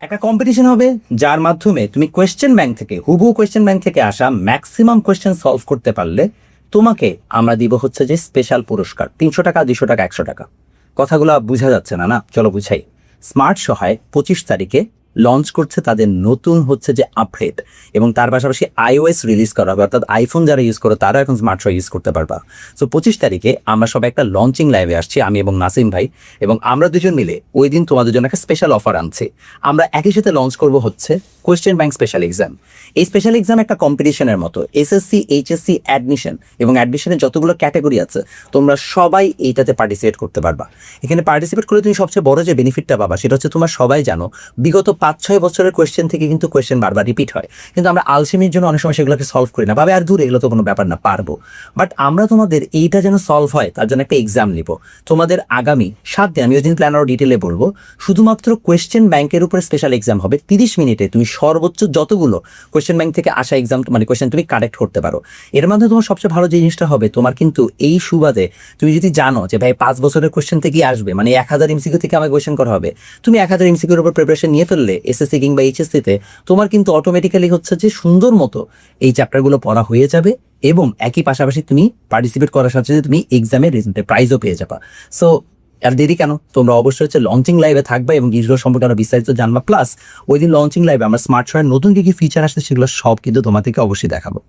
একটা কম্পিটিশন হবে যার মাধ্যমে তুমি কোয়েশ্চেন ব্যাংক থেকে হুবহু কোয়েশ্চেন ব্যাংক থেকে আসা ম্যাক্সিমাম কোয়েশ্চেন সলভ করতে পারলে তোমাকে আমরা দিব হচ্ছে যে স্পেশাল পুরস্কার 300 টাকা, 200 টাকা, 100 টাকা। কথাগুলো বোঝা যাচ্ছে না? না, চলো বুঝাই। স্মার্ট সহায় 25 তারিখে লঞ্চ করছে তাদের নতুন হচ্ছে যে আপডেট, এবং তার পাশাপাশি iOS রিলিজ করা হবে, অর্থাৎ আইফোন যারা ইউজ করো তারা এখন স্মার্ট সহায় ইউজ করতে পারবা। সো 25 তারিখে আমরা সবাই একটা লঞ্চিং লাইভে আসছি, আমি এবং নাসিম ভাই, এবং আমরা দুজন মিলে ওই দিন তোমাদের জন্য একটা স্পেশাল অফার আনছি। আমরা একই সাথে লঞ্চ করব হচ্ছে কোয়েশ্চেন ব্যাংক স্পেশাল এক্সাম। এই স্পেশাল এক্সাম একটা কম্পিটিশনের মতো, এসএসসি, এইচএসসি অ্যাডমিশন এবং অ্যাডমিশনের যতগুলো ক্যাটাগরি আছে তোমরা সবাই এইটাতে পার্টিসিপেট করতে পারবা। এখানে পার্টিসিপেট করে তুমি সবচেয়ে বড় যে বেনিফিটটা পাবা সেটা হচ্ছে তোমরা সবাই জানো বিগত 5-6 বছরের কোয়েশ্চেন থেকে কিন্তু কোয়েশ্চেন বারবার রিপিট হয়, কিন্তু আমরা আলসেমির জন্য অনেক সময় সেগুলোকে সলভ করি না, ভাবে আর দূর এগুলো তো কোনো ব্যাপার না, পারবো। বাট আমরা তোমাদের এইটা যেন সলভ হয় তার জন্য একটা এক্সাম নিব তোমাদের আগামী 7 দিন। আমি ওই দিন প্ল্যান আরও ডিটেলে বলবো। শুধুমাত্র কোয়েশ্চেন ব্যাংকের উপরে স্পেশাল এক্সাম হবে, 30 মিনিটে তুমি সর্বোচ্চ যতগুলো কোয়েশ্চেন ব্যাংক থেকে আসা এক্সাম মানে কোয়েশ্চেন তুমি কারেক্ট করতে পারো। এর মধ্যে তোমার সবচেয়ে ভালো যে জিনিসটা হবে, তোমার কিন্তু এই সুবাদে তুমি যদি জানো যে ভাই 5 বছরের কোয়েশ্চেন থেকেই আসবে, মানে 1000 এমসিকিউ থেকে আমার কোয়েশ্চেন করা হবে, তুমি 1000 এমসিকিউর উপর প্রিপারেশন নিয়ে ফেললে এসএসসি কিংবা এইচএসসিতে তোমার কিন্তু অটোমেটিক্যালি হচ্ছে যে সুন্দর মতো এই চ্যাপ্টারগুলো পড়া হয়ে যাবে, এবং একই পাশাপাশি তুমি পার্টিসিপেট করার সাথে সাথে তুমি এক্সামের প্রাইজও পেয়ে যাবা। সো আর দেরি কেন, তোমরা অবশ্যই হচ্ছে লঞ্চিং লাইভে থাকবে এবং জিনিসগুলো সম্পর্কে আরো বিস্তারিত জানবা। প্লাস ওই দিন লঞ্চিং লাইভে আমরা স্মার্ট সহায়ের নতুন কি কি ফিচার আসছে সেগুলো সব কিন্তু তোমাদেরকে অবশ্যই দেখাবো।